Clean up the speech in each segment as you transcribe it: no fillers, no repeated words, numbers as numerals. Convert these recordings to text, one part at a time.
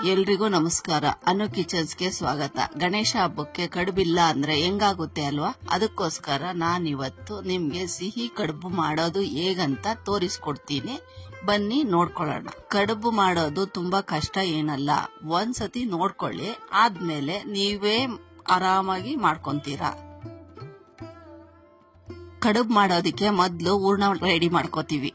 ಎಲ್ರಿಗೂ ನಮಸ್ಕಾರ. ಅನು ಕಿಚನ್ಸ್ಗೆ ಸ್ವಾಗತ. ಗಣೇಶ ಹಬ್ಬಕ್ಕೆ ಕಡುಬಿಲ್ಲ ಅಂದ್ರೆ ಹೆಂಗಾಗುತ್ತೆ ಅಲ್ವಾ? ಅದಕ್ಕೋಸ್ಕರ ನಾನಿವತ್ತು ನಿಮ್ಗೆ ಸಿಹಿ ಕಡುಬು ಮಾಡೋದು ಹೇಗಂತ ತೋರಿಸ್ಕೊಡ್ತೀನಿ. ಬನ್ನಿ ನೋಡ್ಕೊಳ್ಳೋಣ. ಕಡುಬು ಮಾಡೋದು ತುಂಬಾ ಕಷ್ಟ ಏನಲ್ಲ. ಒಂದ್ಸತಿ ನೋಡ್ಕೊಳ್ಳಿ, ಆದ್ಮೇಲೆ ನೀವೇ ಆರಾಮಾಗಿ ಮಾಡ್ಕೊಂತೀರಾ. ಕಡುಬು ಮಾಡೋದಿಕ್ಕೆ ಮೊದ್ಲು ಹೂರ್ಣ ರೆಡಿ ಮಾಡ್ಕೋತೀವಿ.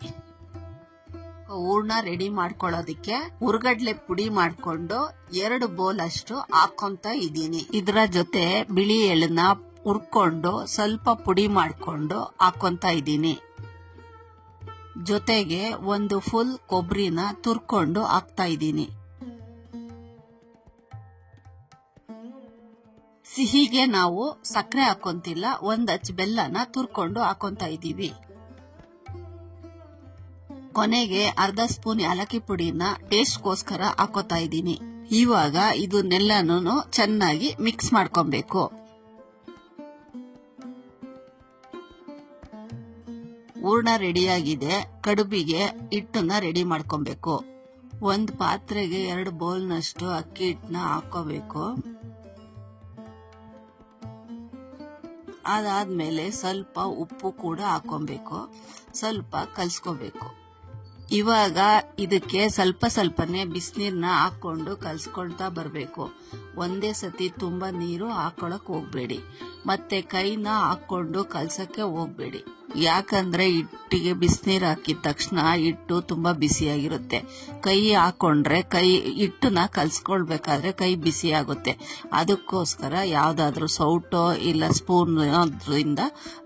ಹೂರ್ಣ ರೆಡಿ ಮಾಡ್ಕೊಳ್ಳೋದಿಕ್ಕೆ ಹುರ್ಗಡ್ಲೆ ಪುಡಿ ಮಾಡ್ಕೊಂಡು 2 ಬೌಲ್ ಅಷ್ಟು ಹಾಕೊಂತ ಇದ್ದೀನಿ. ಇದರ ಜೊತೆ ಬಿಳಿ ಎಳ್ಳನ್ನ ಹುರ್ಕೊಂಡು ಸ್ವಲ್ಪ ಪುಡಿ ಮಾಡ್ಕೊಂಡು ಹಾಕೊಂತ ಇದ್ದೀನಿ. ಜೊತೆಗೆ 1 ಫುಲ್ ಕೊಬ್ಬರಿನ ತುರ್ಕೊಂಡು ಹಾಕ್ತಾ ಇದ್ದೀನಿ. ಸಿಹಿಗೆ ನಾವು ಸಕ್ಕರೆ ಹಾಕೊಂತಿಲ್ಲ, 1 ಅಚ್ಚ ಬೆಲ್ಲನ ತುರ್ಕೊಂಡು ಹಾಕೊಂತ ಇದ್ದೀವಿ. ಕೊನೆಗೆ ಅರ್ಧ ಸ್ಪೂನ್ ಏಲಕ್ಕಿ ಪುಡಿನ ಟೇಸ್ಟ್ಗೋಸ್ಕರ ಹಾಕೋತಾ ಇದ್ದೀನಿ. ಇವಾಗ ಇದನ್ನೆಲ್ಲನೂ ಚೆನ್ನಾಗಿ ಮಿಕ್ಸ್ ಮಾಡ್ಕೊಬೇಕು. ಹೂರ್ಣ ರೆಡಿಯಾಗಿದೆ. ಕಡುಬಿಗೆ ಹಿಟ್ಟನ್ನ ರೆಡಿ ಮಾಡ್ಕೊಬೇಕು. 1 ಪಾತ್ರೆಗೆ 2 ಬೌಲ್ನಷ್ಟು ಅಕ್ಕಿ ಹಿಟ್ಟನ್ನ ಹಾಕೋಬೇಕು. ಅದಾದ್ಮೇಲೆ ಸ್ವಲ್ಪ ಉಪ್ಪು ಕೂಡ ಹಾಕೊಬೇಕು. ಸ್ವಲ್ಪ ಕಲ್ಸ್ಕೋಬೇಕು. ಇವಾಗ ಇದಕ್ಕೆ ಸ್ವಲ್ಪನೇ ಬಿಸಿನೀರ್ನ ಹಾಕೊಂಡು ಕಲ್ಸ್ಕೊಳ್ತಾ ಬರಬೇಕು. ಒಂದೇ ಸತಿ ತುಂಬಾ ನೀರು ಹಾಕೊಳಕ್ ಹೋಗ್ಬೇಡಿ. ಮತ್ತೆ ಕೈನ ಹಾಕೊಂಡು ಕಲ್ಸಕ್ಕೆ ಹೋಗ್ಬೇಡಿ. ಯಾಕಂದ್ರೆ ಹಿಟ್ಟಿಗೆ ಬಿಸಿನೀರು ಹಾಕಿದ ತಕ್ಷಣ ಹಿಟ್ಟು ತುಂಬಾ ಬಿಸಿಯಾಗಿರುತ್ತೆ. ಕೈ ಹಾಕೊಂಡ್ರೆ ಹಿಟ್ಟನ್ನ ಕಲ್ಸ್ಕೊಳ್ಬೇಕಾದ್ರೆ ಕೈ ಬಿಸಿ ಆಗುತ್ತೆ. ಅದಕ್ಕೋಸ್ಕರ ಯಾವ್ದಾದ್ರು ಸೌಟೋ ಇಲ್ಲ ಸ್ಪೂನ್ ಅದರಿಂದ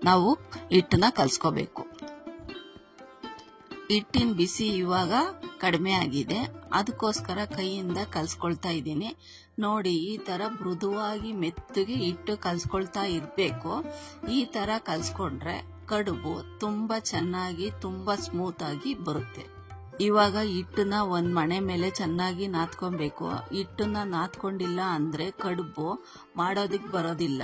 ನಾವು ಹಿಟ್ಟನ್ನ ಕಲ್ಸ್ಕೋಬೇಕು. ಹಿಟ್ಟಿನ ಬಿಸಿ ಇವಾಗ ಕಡಿಮೆ ಆಗಿದೆ. ಅದಕ್ಕೋಸ್ಕರ ಕೈಯಿಂದ ಕಲ್ಸ್ಕೊಳ್ತಾ ಇದ್ದೀನಿ. ನೋಡಿ, ಈ ತರ ಮೃದುವಾಗಿ ಮೆತ್ತಗೆ ಹಿಟ್ಟು ಕಲ್ಸ್ಕೊಳ್ತಾ ಇರ್ಬೇಕು. ಈ ತರ ಕಲ್ಸ್ಕೊಂಡ್ರೆ ಕಡುಬು ತುಂಬಾ ಚೆನ್ನಾಗಿ ತುಂಬಾ ಸ್ಮೂತ್ ಆಗಿ ಬರುತ್ತೆ. ಇವಾಗ ಹಿಟ್ಟನ್ನ ಒಂದ್ ಮಣೆ ಮೇಲೆ ಚೆನ್ನಾಗಿ ನಾದ್ಕೊಬೇಕು. ಹಿಟ್ಟನ್ನ ನಾದ್ಕೊಂಡಿಲ್ಲ ಅಂದ್ರೆ ಕಡುಬು ಮಾಡೋದಿಕ್ ಬರೋದಿಲ್ಲ,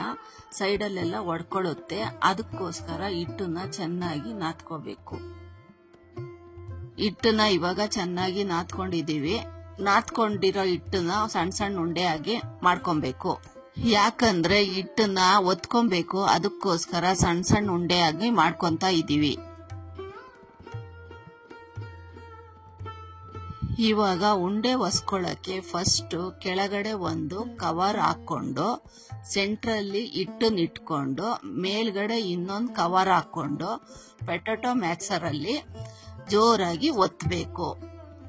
ಸೈಡಲ್ಲೆಲ್ಲ ಒಡ್ಕೊಳ್ಳುತ್ತೆ. ಅದಕ್ಕೋಸ್ಕರ ಹಿಟ್ಟನ್ನ ಚೆನ್ನಾಗಿ ನಾದ್ಕೋಬೇಕು. ಹಿಟ್ಟನ್ನ ಇವಾಗ ಚೆನ್ನಾಗಿ ನಾದ್ಕೊಂಡಿದೀವಿ. ನಾದ್ಕೊಂಡಿರೋ ಹಿಟ್ಟನ್ನ ಸಣ್ಣ ಉಂಡೆ ಆಗಿ ಮಾಡ್ಕೊಬೇಕು. ಯಾಕಂದ್ರೆ ಹಿಟ್ಟನ್ನ ಒತ್ಕೊಬೇಕು, ಅದಕ್ಕೋಸ್ಕರ ಸಣ್ಣ ಉಂಡೆ ಆಗಿ ಮಾಡ್ಕೊಂತ ಇದೀವಿ. ಇವಾಗ ಉಂಡೆ ಒಸ್ಕೊಳ್ಳಕ್ಕೆ ಫಸ್ಟ್ ಕೆಳಗಡೆ ಒಂದು ಕವರ್ ಹಾಕೊಂಡು ಸೆಂಟ್ರಲ್ಲಿ ಹಿಟ್ಟನ್ನ ಇಟ್ಕೊಂಡು ಮೇಲ್ಗಡೆ ಇನ್ನೊಂದು ಕವರ್ ಹಾಕೊಂಡು ಪೊಟ್ಯಾಟೊ ಮ್ಯಾಕ್ಸರ್ ಅಲ್ಲಿ ಜೋರಾಗಿ ಒತ್ತಬೇಕು.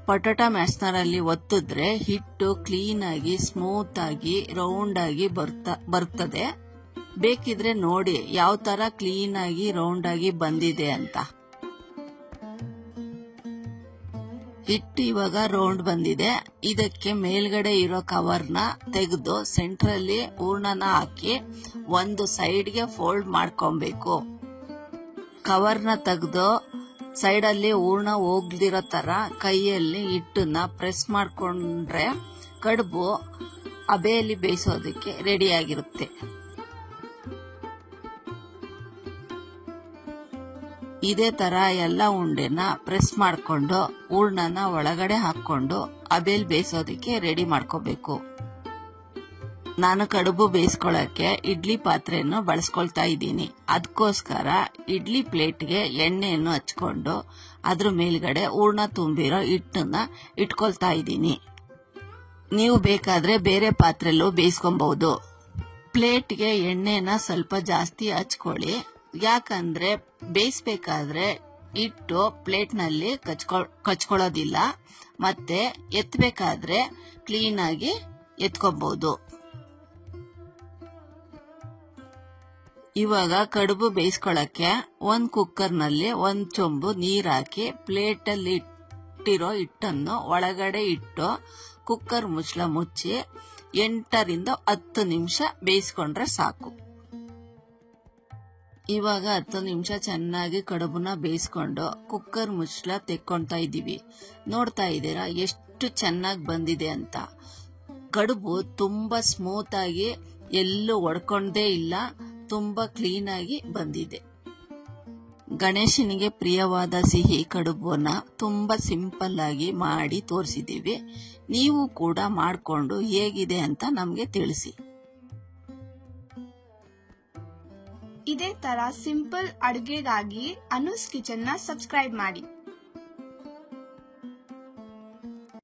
ಪೊಟ್ಯಾಟೊ ಮ್ಯಾಶ್ನರ್ ಅಲ್ಲಿ ಒತ್ತಿದ್ರೆ ಹಿಟ್ಟು ಕ್ಲೀನ್ ಆಗಿ ಸ್ಮೂತ್ ಆಗಿ ರೌಂಡ್ ಆಗಿ ಬರ್ತದೆ. ಬೇಕಿದ್ರೆ ನೋಡಿ ಯಾವ ತರ ಕ್ಲೀನ್ ಆಗಿ ರೌಂಡ್ ಆಗಿ ಬಂದಿದೆ ಅಂತ. ಹಿಟ್ಟು ಇವಾಗ ರೌಂಡ್ ಬಂದಿದೆ. ಇದಕ್ಕೆ ಮೇಲ್ಗಡೆ ಇರೋ ಕವರ್ನ ತೆಗೆದು ಸೆಂಟ್ರಲ್ಲಿ ಹೂರ್ಣನ ಹಾಕಿ ಒಂದು ಸೈಡ್ಗೆ ಫೋಲ್ಡ್ ಮಾಡ್ಕೊಬೇಕು. ಕವರ್ನ ತೆಗೆದು ಸೈಡಲ್ಲಿ ಹೂರ್ಣ ಹೋಗ್ದಿರೋ ತರ ಕೈಯಲ್ಲಿ ಹಿಟ್ಟನ್ನ ಪ್ರೆಸ್ ಮಾಡ್ಕೊಂಡ್ರೆ ಕಡುಬು ಹಬೆಯಲ್ಲಿ ಬೇಯಿಸೋದಕ್ಕೆ ರೆಡಿ ಆಗಿರುತ್ತೆ. ಇದೇ ತರ ಎಲ್ಲ ಉಂಡೆನ ಪ್ರೆಸ್ ಮಾಡ್ಕೊಂಡು ಹೂರ್ಣನ ಒಳಗಡೆ ಹಾಕೊಂಡು ಹಬೆಯಲ್ಲಿ ಬೇಯಿಸೋದಕ್ಕೆ ರೆಡಿ ಮಾಡ್ಕೋಬೇಕು. ನಾನು ಕಡುಬು ಬೇಯಿಸ್ಕೊಳ್ಳಕ್ಕೆ ಇಡ್ಲಿ ಪಾತ್ರೆಯನ್ನು ಬಳಸ್ಕೊಳ್ತಾ ಇದ್ದೀನಿ. ಅದಕ್ಕೋಸ್ಕರ ಇಡ್ಲಿ ಪ್ಲೇಟ್ಗೆ ಎಣ್ಣೆಯನ್ನು ಹಚ್ಕೊಂಡು ಅದ್ರ ಮೇಲ್ಗಡೆ ಹೂರ್ಣ ತುಂಬಿರೋ ಹಿಟ್ಟನ್ನ ಇಟ್ಕೊಳ್ತಾ ಇದ್ದೀನಿ. ನೀವು ಬೇಕಾದ್ರೆ ಬೇರೆ ಪಾತ್ರೆಲ್ಲೂ ಬೇಯಿಸ್ಕೊಬಹುದು. ಪ್ಲೇಟ್ಗೆ ಎಣ್ಣೆನ ಸ್ವಲ್ಪ ಜಾಸ್ತಿ ಹಚ್ಕೊಳ್ಳಿ. ಯಾಕಂದ್ರೆ ಬೇಯಿಸ್ಬೇಕಾದ್ರೆ ಹಿಟ್ಟು ಪ್ಲೇಟ್ನಲ್ಲಿ ಕಚ್ಕೊಳ್ಳೋದಿಲ್ಲ, ಮತ್ತೆ ಎತ್ತಬೇಕಾದ್ರೆ ಕ್ಲೀನ್ ಆಗಿ ಎತ್ಕೊಬಹುದು. ಇವಾಗ ಕಡುಬು ಬೇಯಿಸ್ಕೊಳ್ಳಕ್ಕೆ 1 ಕುಕ್ಕರ್ನಲ್ಲಿ 1 ಚೊಂಬು ನೀರ್ ಹಾಕಿ ಪ್ಲೇಟಲ್ಲಿ ಇಟ್ಟಿರೋ ಹಿಟ್ಟನ್ನು ಒಳಗಡೆ ಇಟ್ಟು ಕುಕ್ಕರ್ ಮುಚ್ಚಳ ಮುಚ್ಚಿ 8 ರಿಂದ 10 ನಿಮಿಷ ಬೇಯಿಸ್ಕೊಂಡ್ರೆ ಸಾಕು. ಇವಾಗ 10 ನಿಮಿಷ ಚೆನ್ನಾಗಿ ಕಡುಬುನ ಬೇಯಿಸ್ಕೊಂಡು ಕುಕ್ಕರ್ ಮುಚ್ಚಳ ತೆಕ್ಕೊಂತಾ ಇದೀವಿ. ನೋಡ್ತಾ ಇದ್ದೀರಾ ಎಷ್ಟು ಚೆನ್ನಾಗಿ ಬಂದಿದೆ ಅಂತ. ಕಡುಬು ತುಂಬಾ ಸ್ಮೂತ್ ಆಗಿ ಎಲ್ಲೂ ಒಡ್ಕೊಂಡೇ ಇಲ್ಲ, ತುಂಬಾ ಕ್ಲೀನ್ ಆಗಿ ಬಂದಿದೆ. ಗಣೇಶನಿಗೆ ಪ್ರಿಯವಾದ ಸಿಹಿ ಕಡುಬುನ ತುಂಬಾ ಸಿಂಪಲ್ ಆಗಿ ಮಾಡಿ ತೋರಿಸಿದ್ದೀವಿ. ನೀವು ಕೂಡ ಮಾಡಿಕೊಂಡು ಹೇಗಿದೆ ಅಂತ ನಮಗೆ ತಿಳಿಸಿ. ಇದೇ ತರ ಸಿಂಪಲ್ ಅಡುಗೆಗಾಗಿ ಅನುಸ್ ಕಿಚನ್ ನ ಸಬ್ಸ್ಕ್ರೈಬ್ ಮಾಡಿ.